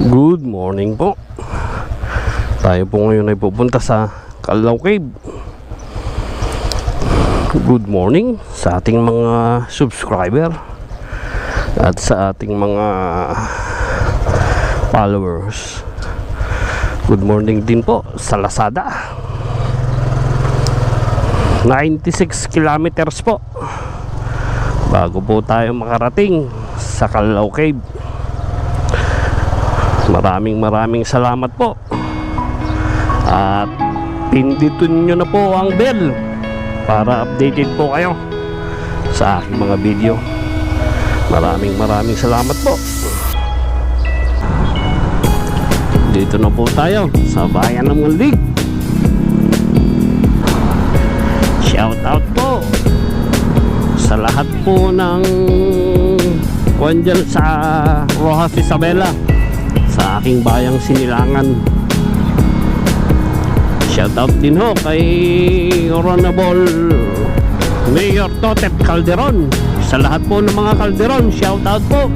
Good morning po. Tayo po ngayon ay pupunta sa Calao Cave. Good morning sa ating mga subscriber at sa ating mga followers. Good morning din po sa Lazada. 96 kilometers po bago po tayo makarating sa Calao Cave. Maraming salamat po. At pindutin nyo na po ang bell para updated po kayo sa aking mga video. Maraming salamat po. Dito na po tayo sa bayan ng Munlig. Shout out po sa lahat po ng kuwan dyan sa Rojas Isabela, sa aking bayang Sinilangan. Shoutout din ho kay Honorable Mayor Totep Calderon. Sa lahat po ng mga Calderon, shoutout po.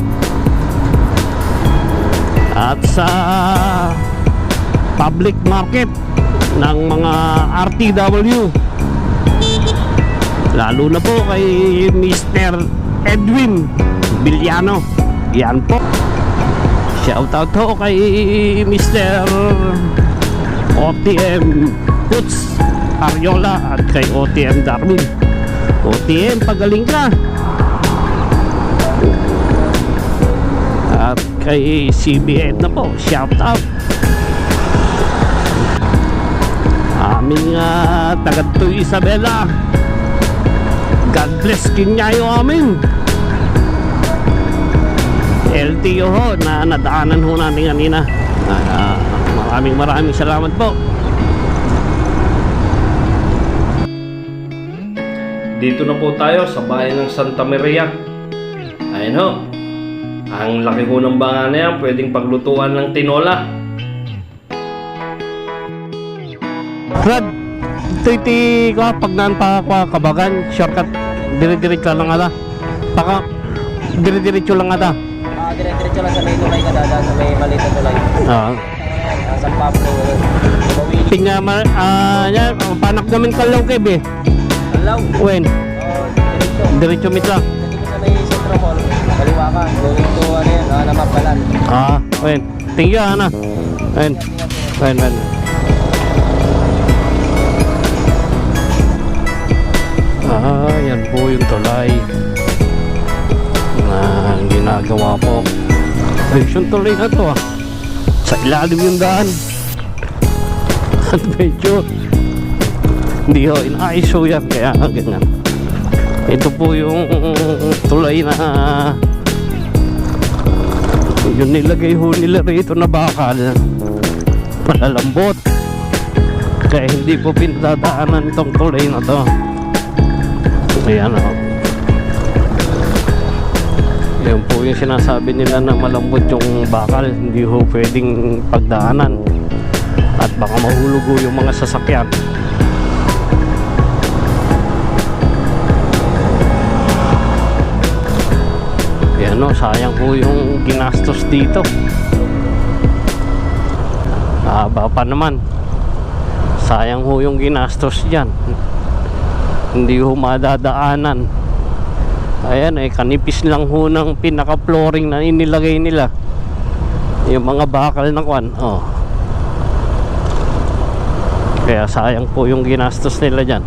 At sa public market ng mga RTW, lalo na po kay Mr. Edwin Villano. Yan po. Shoutout ho kay Mr. OTM Puts Ariola at kay OTM Darwin. OTM, pagaling ka. At kay CBN na po, shoutout. Aming taga-Tuy Isabela, God bless kinyayo amin. LTO ho na nadaanan ho natin kanina. Maraming salamat po. Dito na po tayo sa bayan ng Santa Maria. Ayan ho, ang laki ho ng banga na yan, pwedeng paglutuan ng tinola. Brad, ito ko pag naan pa Kabagan, shortcut, dire-diretso lang ata. Paka dire-diretso lang ata. Dire-diretso lang sa may tulay ka dada, sa may maliit na tulay. San Pablo. Tingnan yan, panak namin Calao Cave eh. Calao? When? Diretso. Diretso mitla. Dito sa may Centro Mall, kaliwa ka, going to ano yan, Namabalan. When? Tingnan na. When? Yan po yung tulay na ginagawa po. Yung tulay na to sa ilalim yung daan. At medyo hindi ho ina-ISO yan, kaya ganyan. Ito po yung tulay na yung nilagay ho nila rito na bakal, malalambot, kaya hindi po pinadadaanan itong tulay na to. Ayan o, yan po yung sinasabi nila na malambot yung bakal, hindi ho pwedeng pagdaanan at baka mahulog ho yung mga sasakyan. Yan o, sayang po yung ginastos dito. Haba pa naman, sayang ho yung ginastos dyan, hindi ho madadaanan. Ayan kanipis lang ho ng pinaka-flooring na inilagay nila, yung mga bakal na kwan. Kaya sayang po yung ginastos nila dyan.